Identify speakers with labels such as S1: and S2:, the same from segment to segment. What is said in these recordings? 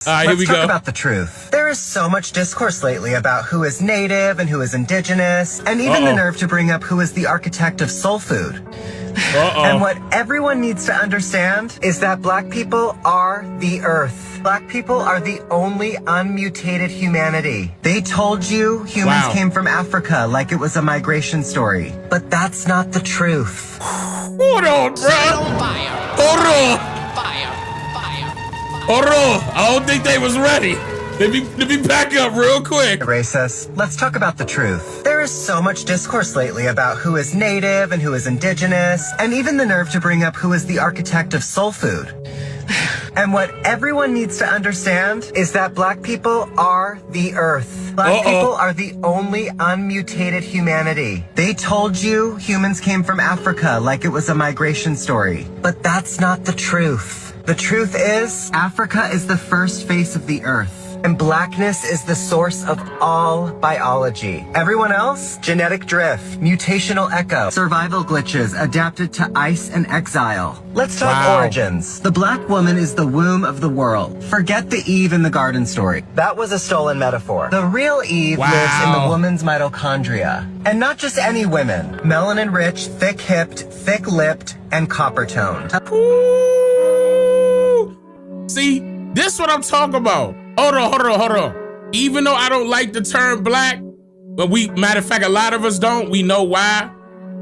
S1: All right, here we go.
S2: Let's talk about the truth. There is so much discourse lately about who is native and who is indigenous, and even the nerve to bring up who is the architect of soul food. And what everyone needs to understand is that black people are the earth. Black people are the only unmutated humanity. They told you humans came from Africa like it was a migration story, but that's not the truth.
S1: Hold on, bro. Hold on. Hold on. I don't think they was ready. Let me back up real quick.
S2: Racist. Let's talk about the truth. There is so much discourse lately about who is native and who is indigenous, and even the nerve to bring up who is the architect of soul food. And what everyone needs to understand is that black people are the earth. Black people are the only unmutated humanity. They told you humans came from Africa like it was a migration story, but that's not the truth. The truth is, Africa is the first face of the earth, and blackness is the source of all biology. Everyone else? Genetic drift, mutational echo, survival glitches adapted to ice and exile. Let's talk origins. The black woman is the womb of the world. Forget the Eve in the garden story. That was a stolen metaphor. The real Eve lives in the woman's mitochondria. And not just any women. Melanin-rich, thick-hipped, thick-lipped, and copper-toned.
S1: See, this what I'm talking about. Hold on. Even though I don't like the term black, but matter of fact, a lot of us don't, we know why.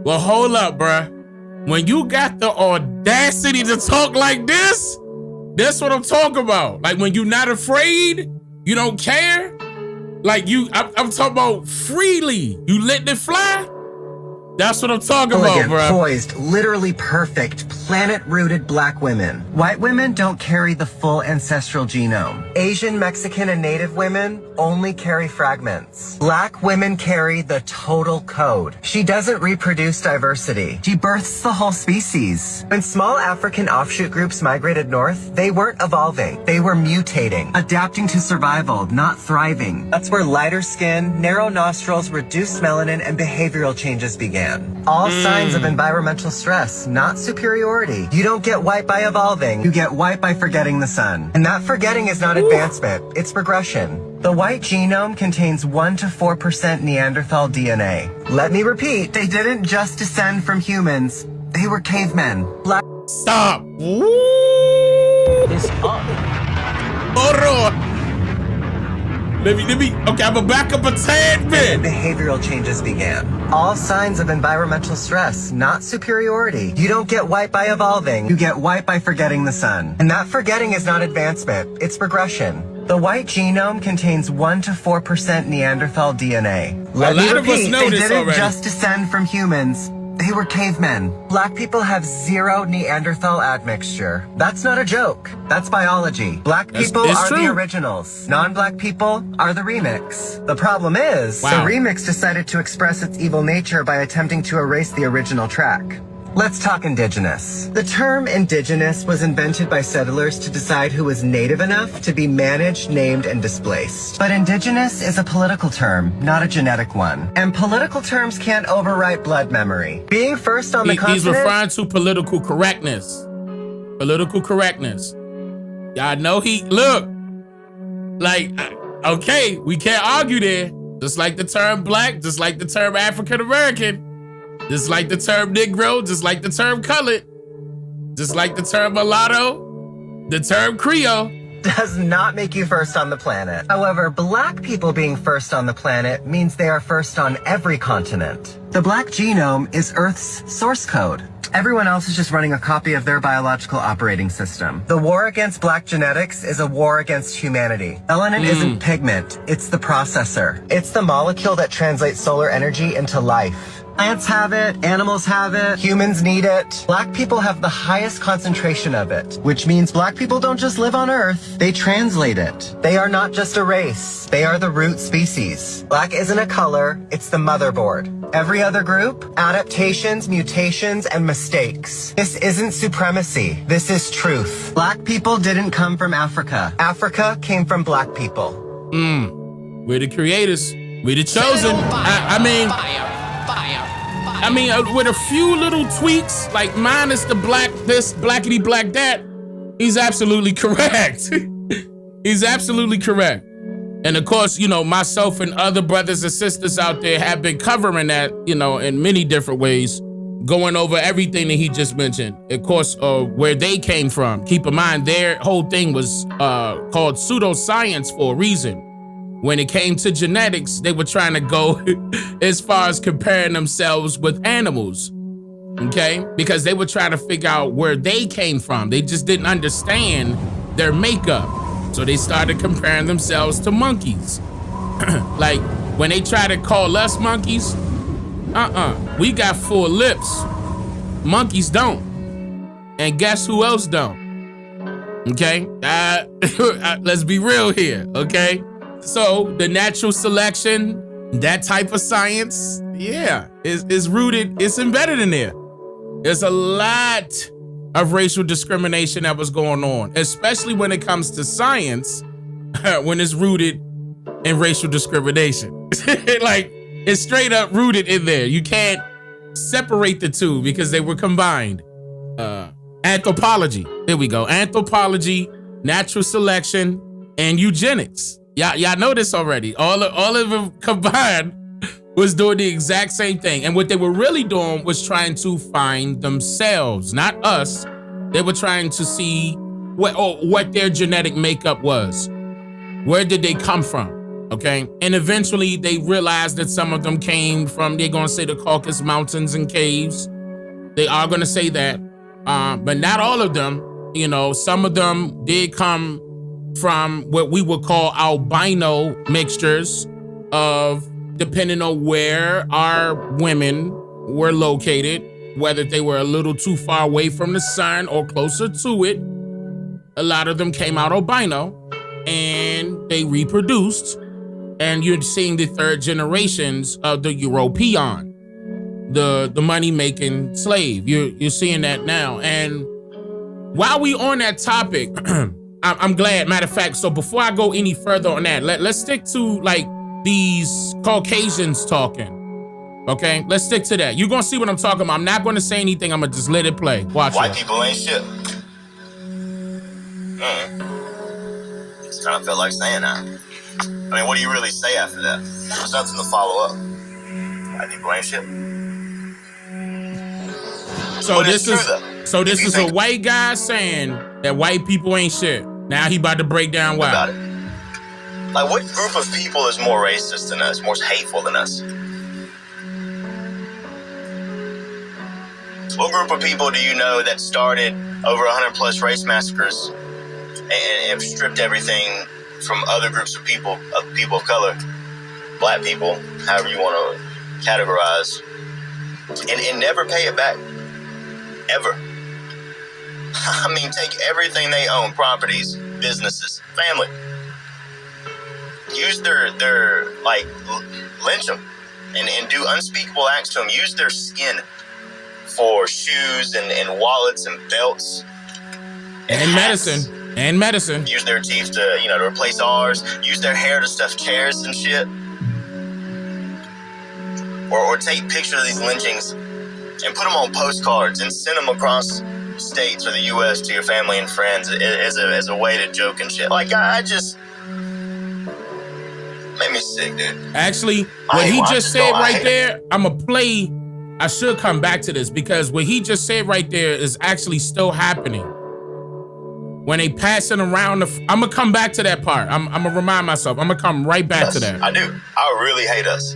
S1: Well, hold up, bruh. When you got the audacity to talk like this, that's what I'm talking about. Like when you're not afraid, you don't care. Like I'm talking about freely. You letting it fly? That's what I'm talking about, bro.
S2: Poised, literally perfect, planet-rooted black women. White women don't carry the full ancestral genome. Asian, Mexican, and Native women only carry fragments. Black women carry the total code. She doesn't reproduce diversity. She births the whole species. When small African offshoot groups migrated north, they weren't evolving. They were mutating, adapting to survival, not thriving. That's where lighter skin, narrow nostrils, reduced melanin, and behavioral changes began. All signs of environmental stress, not superiority. You don't get white by evolving. You get white by forgetting the sun. And that forgetting is not advancement, it's progression. The white genome contains 1 to 4% Neanderthal DNA. Let me repeat, they didn't just descend from humans. They were cavemen.
S1: Stop.
S2: This
S1: Hold on. Let me, okay, I'm gonna back up a tad bit.
S2: Behavioral changes began. All signs of environmental stress, not superiority. You don't get white by evolving. You get white by forgetting the sun. And that forgetting is not advancement, it's progression. The white genome contains 1 to 4% Neanderthal DNA. Let me repeat, they didn't just descend from humans. They were cavemen. Black people have 0 Neanderthal admixture. That's not a joke. That's biology. Black people are the originals. Non-black people are the remix. The problem is, the remix decided to express its evil nature by attempting to erase the original track. Let's talk indigenous. The term indigenous was invented by settlers to decide who was native enough to be managed, named, and displaced. But indigenous is a political term, not a genetic one. And political terms can't overwrite blood memory. Being first on the continent...
S1: He's referring to political correctness. Political correctness. Y'all know look, like, okay, we can't argue there. Just like the term black, just like the term African American. Just like the term Negro, just like the term colored, just like the term mulatto, the term Creole.
S2: Does not make you first on the planet. However, black people being first on the planet means they are first on every continent. The black genome is Earth's source code. Everyone else is just running a copy of their biological operating system. The war against black genetics is a war against humanity. Melanin isn't pigment, it's the processor. It's the molecule that translates solar energy into life. Plants have it, animals have it, humans need it. Black people have the highest concentration of it, which means black people don't just live on Earth, they translate it. They are not just a race, they are the root species. Black isn't a color, it's the motherboard. Every other group, adaptations, mutations, and mistakes. This isn't supremacy, this is truth. Black people didn't come from Africa. Africa came from black people.
S1: We're the creators, we're the chosen. I mean, with a few little tweaks, like minus the black this, blackity black that, he's absolutely correct. He's absolutely correct. And of course, you know, myself and other brothers and sisters out there have been covering that, you know, in many different ways, going over everything that he just mentioned. Of course, where they came from. Keep in mind, their whole thing was called pseudoscience for a reason. When it came to genetics, they were trying to go as far as comparing themselves with animals, okay? Because they were trying to figure out where they came from. They just didn't understand their makeup. So they started comparing themselves to monkeys. Like when they try to call us monkeys, we got 4 lips. Monkeys don't. And guess who else don't? Okay? Let's be real here, okay? So the natural selection, that type of science, yeah, is rooted, it's embedded in there. There's a lot of racial discrimination that was going on, especially when it comes to science, when it's rooted in racial discrimination. Like, it's straight up rooted in there. You can't separate the two because they were combined. Anthropology, there we go. Anthropology, natural selection, and eugenics. Y'all know this already. All of them combined was doing the exact same thing. And what they were really doing was trying to find themselves, not us. They were trying to see what their genetic makeup was. Where did they come from? Okay. And eventually they realized that some of them came from, they're going to say the Caucasus Mountains and caves. They are going to say that. But not all of them. You know, some of them did come from what we would call albino mixtures of, depending on where our women were located, whether they were a little too far away from the sun or closer to it. A lot of them came out albino and they reproduced. And you're seeing the 3rd generations of the European, the money-making slave. You're seeing that now. And while we on that topic, I'm glad, matter of fact, so before I go any further on that, let's stick to like these Caucasians talking, okay? Let's stick to that. You're gonna see what I'm talking about. I'm not gonna say anything, I'm gonna just let it play. Watch
S3: White
S1: it.
S3: people ain't shit. Just kind of felt like saying that. I mean, what do you really say after that? There's nothing to follow up. White people ain't shit.
S1: So
S3: But
S1: this
S3: it's
S1: is
S3: true, though.
S1: so this
S3: If you
S1: is a
S3: think
S1: white guy saying that white people ain't shit. Now he about to break down why.
S3: about it. Like, what group of people is more racist than us, more hateful than us? What group of people do you know that started over 100+ race massacres and have stripped everything from other groups of people of color, black people, however you want to categorize, and never pay it back? Ever. I mean, take everything they own, properties, businesses, family. Use their like, lynch them and do unspeakable acts to them. Use their skin for shoes and wallets and belts.
S1: And medicine. And medicine.
S3: Use their teeth to, to replace ours. Use their hair to stuff chairs and shit. Or take pictures of these lynchings and put them on postcards and send them across states or the U.S. to your family and friends as a way to joke and shit. Like, I just made me sick, dude.
S1: Actually, what he just said right there, I should come back to this because what he just said right there is actually still happening. When they passing around I'm gonna come back to that part. I'm gonna remind myself. I'm gonna come right back to that.
S3: I do. I really hate us.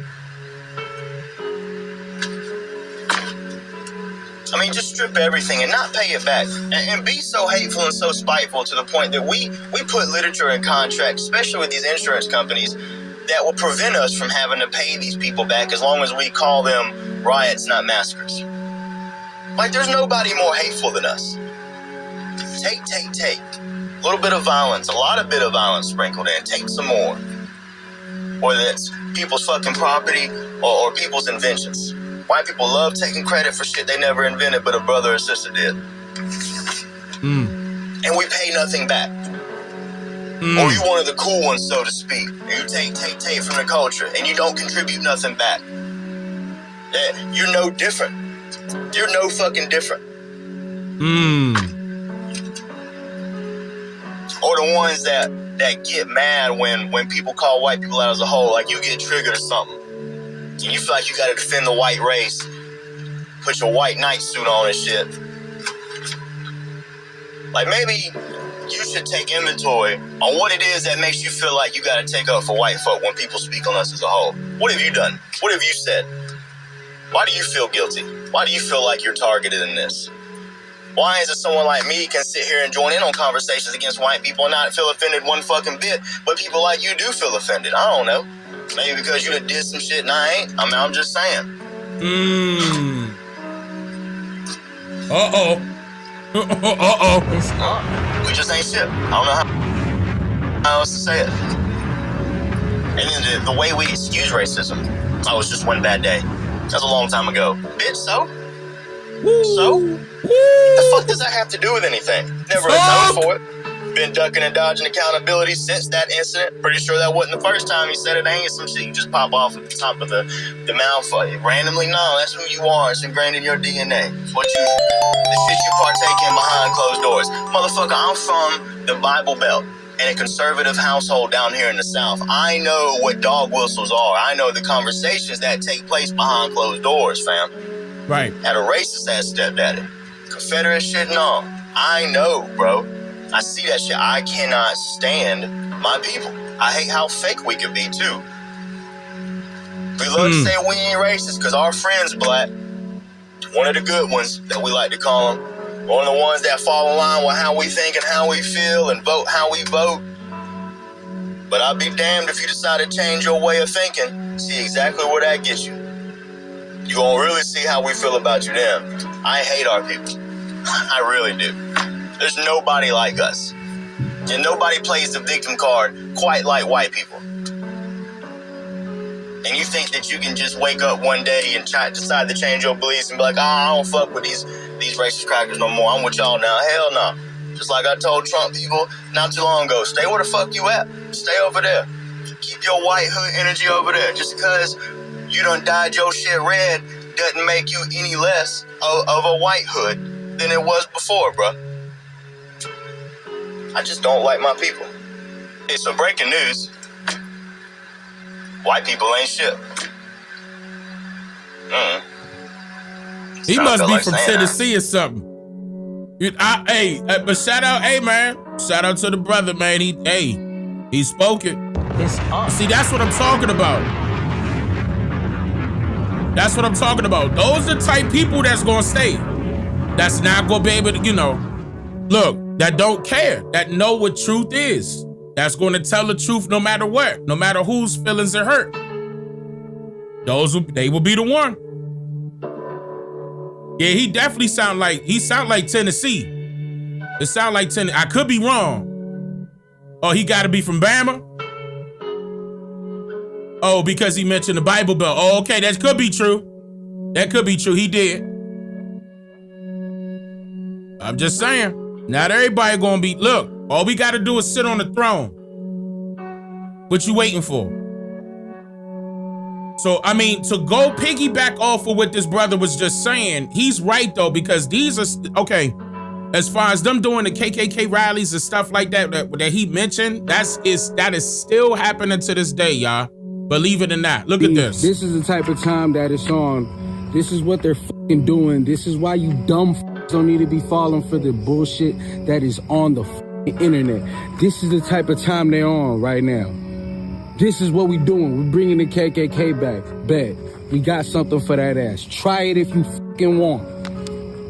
S3: I mean, just strip everything and not pay it back. And be so hateful and so spiteful to the point that we put literature in contracts, especially with these insurance companies, that will prevent us from having to pay these people back as long as we call them riots, not massacres. Like, there's nobody more hateful than us. Take. A little bit of violence, a lot of bit of violence sprinkled in. Take some more. Whether it's people's fucking property or people's inventions. White people love taking credit for shit they never invented, but a brother or sister did. And we pay nothing back. Or you one of the cool ones, so to speak. You take from the culture, and you don't contribute nothing back. Yeah, you're no different. You're no fucking different. Or the ones that that get mad when people call white people out as a whole. Like, you get triggered or something, and you feel like you got to defend the white race, put your white knight suit on and shit. Like, maybe you should take inventory on what it is that makes you feel like you got to take up for white folk when people speak on us as a whole. What have you done? What have you said? Why do you feel guilty? Why do you feel like you're targeted in this? Why is it someone like me can sit here and join in on conversations against white people and not feel offended one fucking bit, but people like you do feel offended? I don't know. Maybe because you did some shit and I ain't. I'm just saying.
S1: Uh-oh.
S3: We just ain't shit. I don't know how else to say it. And then the way we excuse racism, it's just one bad day. That's a long time ago. Bitch, so?
S1: Woo.
S3: So?
S1: Woo.
S3: The fuck does that have to do with anything? Never accounted for it. Been ducking and dodging accountability since that incident. Pretty sure that wasn't the first time you said it. Ain't some shit you just pop off at the top of the mouth randomly. No, that's who you are. It's ingrained in your DNA. It's the shit you partake in behind closed doors. Motherfucker, I'm from the Bible Belt in a conservative household down here in the South. I know what dog whistles are. I know the conversations that take place behind closed doors, fam.
S1: Right.
S3: Had a racist ass stepdaddy. Confederate shit and all. I know, bro. I see that shit. I cannot stand my people. I hate how fake we can be, too. We love to say we ain't racist because our friends black. One of the good ones that we like to call them. One of the ones that fall in line with how we think and how we feel and vote how we vote. But I'll be damned if you decide to change your way of thinking. See exactly where that gets you. You gonna really see how we feel about you then. I hate our people. I really do. There's nobody like us. And nobody plays the victim card quite like white people. And you think that you can just wake up one day and decide to change your beliefs and be like, I don't fuck with these racist crackers no more. I'm with y'all now. Hell no. Just like I told Trump people not too long ago, stay where the fuck you at. Stay over there. Keep your white hood energy over there. Just because you done dyed your shit red doesn't make you any less of a white hood than it was before, bruh. I just don't like my people. Hey, so breaking news. White people ain't shit.
S1: He must be from Tennessee or something. But shout out, man. Shout out to the brother, man. He spoke it. See, that's what I'm talking about. That's what I'm talking about. Those are the type people that's gonna stay. That's not gonna be able to, look, that don't care, that know what truth is. That's gonna tell the truth no matter what, no matter whose feelings are hurt. They will be the one. Yeah, he definitely sound like Tennessee. It sound like Tennessee. I could be wrong. Oh, he gotta be from Bama? Oh, because he mentioned the Bible Belt. Oh, okay, that could be true. That could be true. He did. I'm just saying. Not everybody gonna be, look, all we gotta do is sit on the throne. What you waiting for? So, I mean, to go piggyback off of what this brother was just saying, he's right though, because these are, okay, as far as them doing the KKK rallies and stuff like that he mentioned, that is still happening to this day, y'all. Believe it or not. Look at this.
S4: This is the type of time that it's on. This is what they're fucking doing. This is why you dumb don't need to be falling for the bullshit that is on the internet. This is the type of time they're on right now. This is what we doing. We're bringing the KKK back. Bet. We got something for that ass. Try it if you fucking want.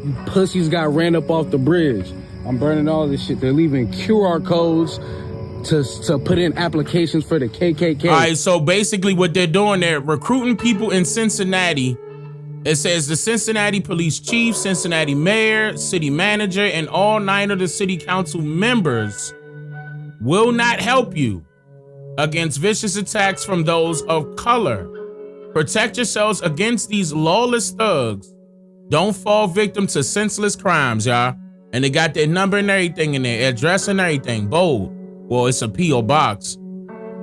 S4: You pussies got ran up off the bridge. I'm burning all this shit. They're leaving QR codes to put in applications for the KKK.
S1: All right, so basically what they're doing, they're recruiting people in Cincinnati. It says the Cincinnati police chief, Cincinnati mayor, city manager, and all 9 of the city council members will not help you against vicious attacks from those of color. Protect yourselves against these lawless thugs. Don't fall victim to senseless crimes, y'all. And they got their number and everything in there, address and everything, bold. Well, it's a P.O. box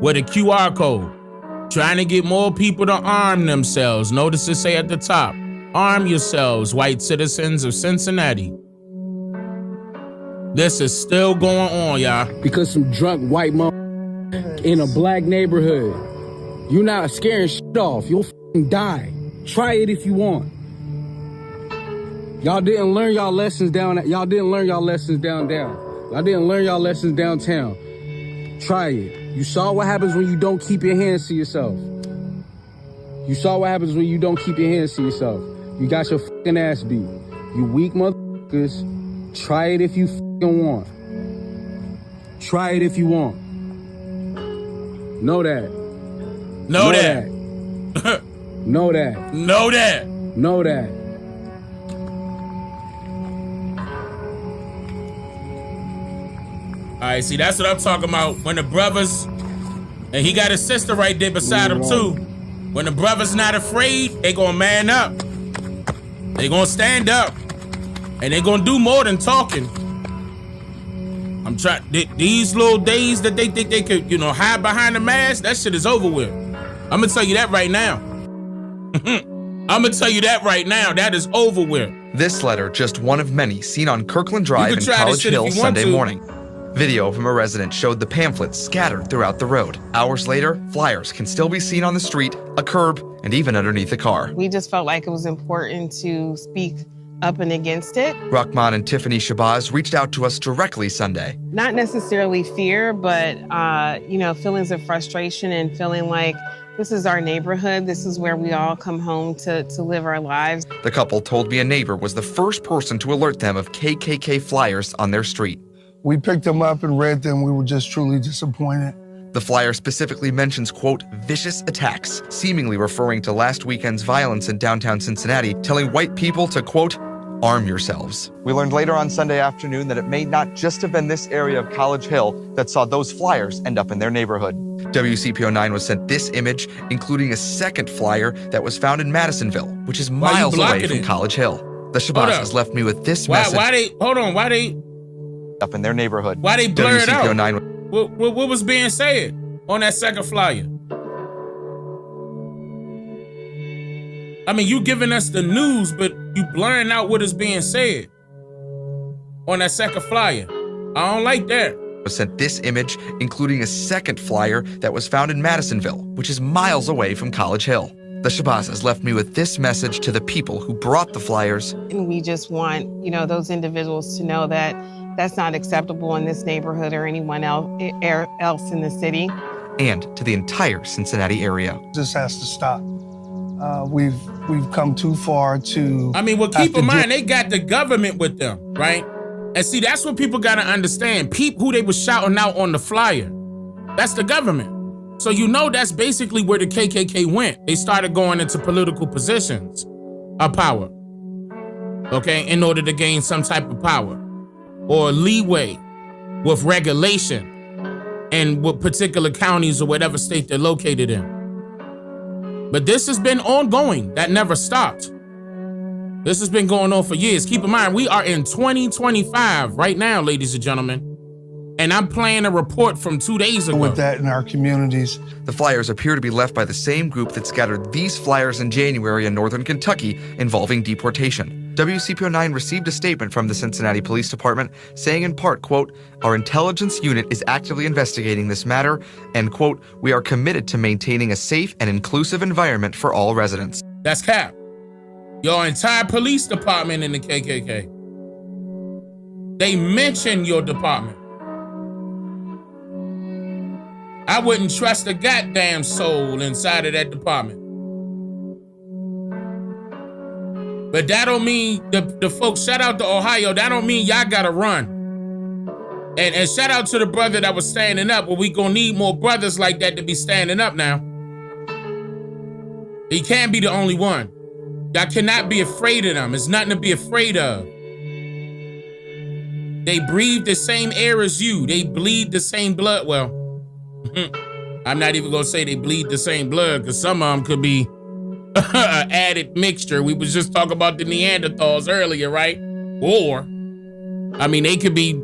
S1: with a QR code. Trying to get more people to arm themselves. Notice it say at the top, arm yourselves, white citizens of Cincinnati. This is still going on, y'all.
S4: Because some drunk white motherfuckers in a black neighborhood. You're not scaring shit off. You'll fucking die. Try it if you want. Y'all didn't learn y'all lessons down. Y'all didn't learn y'all lessons down. Y'all didn't learn y'all lessons downtown. Try it. You saw what happens when you don't keep your hands to yourself. You saw what happens when you don't keep your hands to yourself. You got your fucking ass beat. You weak motherfuckers. Try it if you fucking want. Try it if you want. Know that.
S1: Know that.
S4: Know that.
S1: Know that.
S4: Know that.
S1: All right, see, that's what I'm talking about. When the brothers, and he got his sister right there beside him too. When the brothers not afraid, they gonna man up. They gonna stand up. And they gonna do more than talking. I'm trying, these little days that they think they could, hide behind the mask, that shit is over with. I'm gonna tell you that right now. I'm gonna tell you that right now. That is over with.
S5: This letter, just one of many seen on Kirkland Drive in College Hill Sunday morning. Video from a resident showed the pamphlets scattered throughout the road. Hours later, flyers can still be seen on the street, a curb, and even underneath a car.
S6: We just felt like it was important to speak up and against it.
S5: Rahman and Tiffany Shabazz reached out to us directly Sunday.
S6: Not necessarily fear, but, feelings of frustration and feeling like this is our neighborhood. This is where we all come home to live our lives.
S5: The couple told me a neighbor was the first person to alert them of KKK flyers on their street.
S7: We picked them up and read them. We were just truly disappointed.
S5: The flyer specifically mentions, quote, vicious attacks, seemingly referring to last weekend's violence in downtown Cincinnati, telling white people to, quote, arm yourselves. We learned later on Sunday afternoon that it may not just have been this area of College Hill that saw those flyers end up in their neighborhood. WCPO9 was sent this image, including a second flyer that was found in Madisonville, which is miles away from College Hill. The Shabazzes left me with this message.
S1: Why they
S5: up in their neighborhood.
S1: Why they blur it out?
S5: WCPO9.
S1: What was being said on that second flyer? I mean, you giving us the news, but you blurring out what is being said on that second flyer. I don't like that.
S5: Sent this image, including a second flyer that was found in Madisonville, which is miles away from College Hill. The Shabazzes left me with this message to the people who brought the flyers.
S6: And we just want, those individuals to know that that's not acceptable in this neighborhood or anyone else in the city.
S5: And to the entire Cincinnati area.
S7: This has to stop. We've come too far to...
S1: keep in mind, they got the government with them, right? And see, that's what people got to understand. Peep who they was shouting out on the flyer. That's the government. So that's basically where the KKK went. They started going into political positions of power, okay, in order to gain some type of power or leeway with regulation and with particular counties or whatever state they're located in. But this has been ongoing. That never stopped. This has been going on for years. Keep in mind, we are in 2025 right now, ladies and gentlemen. And I'm playing a report from 2 days ago.
S7: With that in our communities.
S5: The flyers appear to be left by the same group that scattered these flyers in January in northern Kentucky involving deportation. WCPO9 received a statement from the Cincinnati Police Department saying in part, quote, our intelligence unit is actively investigating this matter and, quote, we are committed to maintaining a safe and inclusive environment for all residents.
S1: That's cap. Your entire police department in the KKK. They mention your department. I wouldn't trust a goddamn soul inside of that department. But that don't mean the folks, shout out to Ohio, that don't mean y'all gotta run. And shout out to the brother that was standing up. Well, we gonna need more brothers like that to be standing up now. He can't be the only one. Y'all cannot be afraid of them. It's nothing to be afraid of. They breathe the same air as you. They bleed the same blood. Well, I'm not even gonna say they bleed the same blood because some of them could be an added mixture. We was just talking about the Neanderthals earlier, right? Or, they could be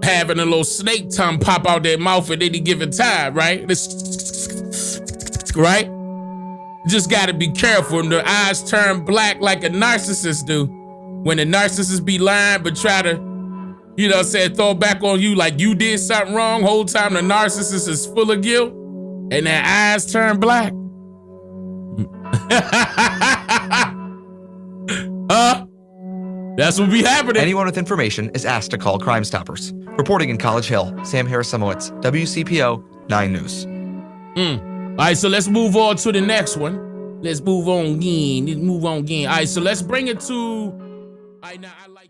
S1: having a little snake tongue pop out their mouth at any given time, right? Right? Just gotta be careful. And the eyes turn black like a narcissist do. When the narcissist be lying but try to you know what I'm saying, throw it back on you like you did something wrong. Whole time the narcissist is full of guilt and their eyes turn black. That's what be happening.
S5: Anyone with information is asked to call Crime Stoppers. Reporting in College Hill, Sam Harris-Samowitz, WCPO 9 News.
S1: All right, so let's move on to the next one. Let's move on again. All right, so let's bring it to. All right, now I like.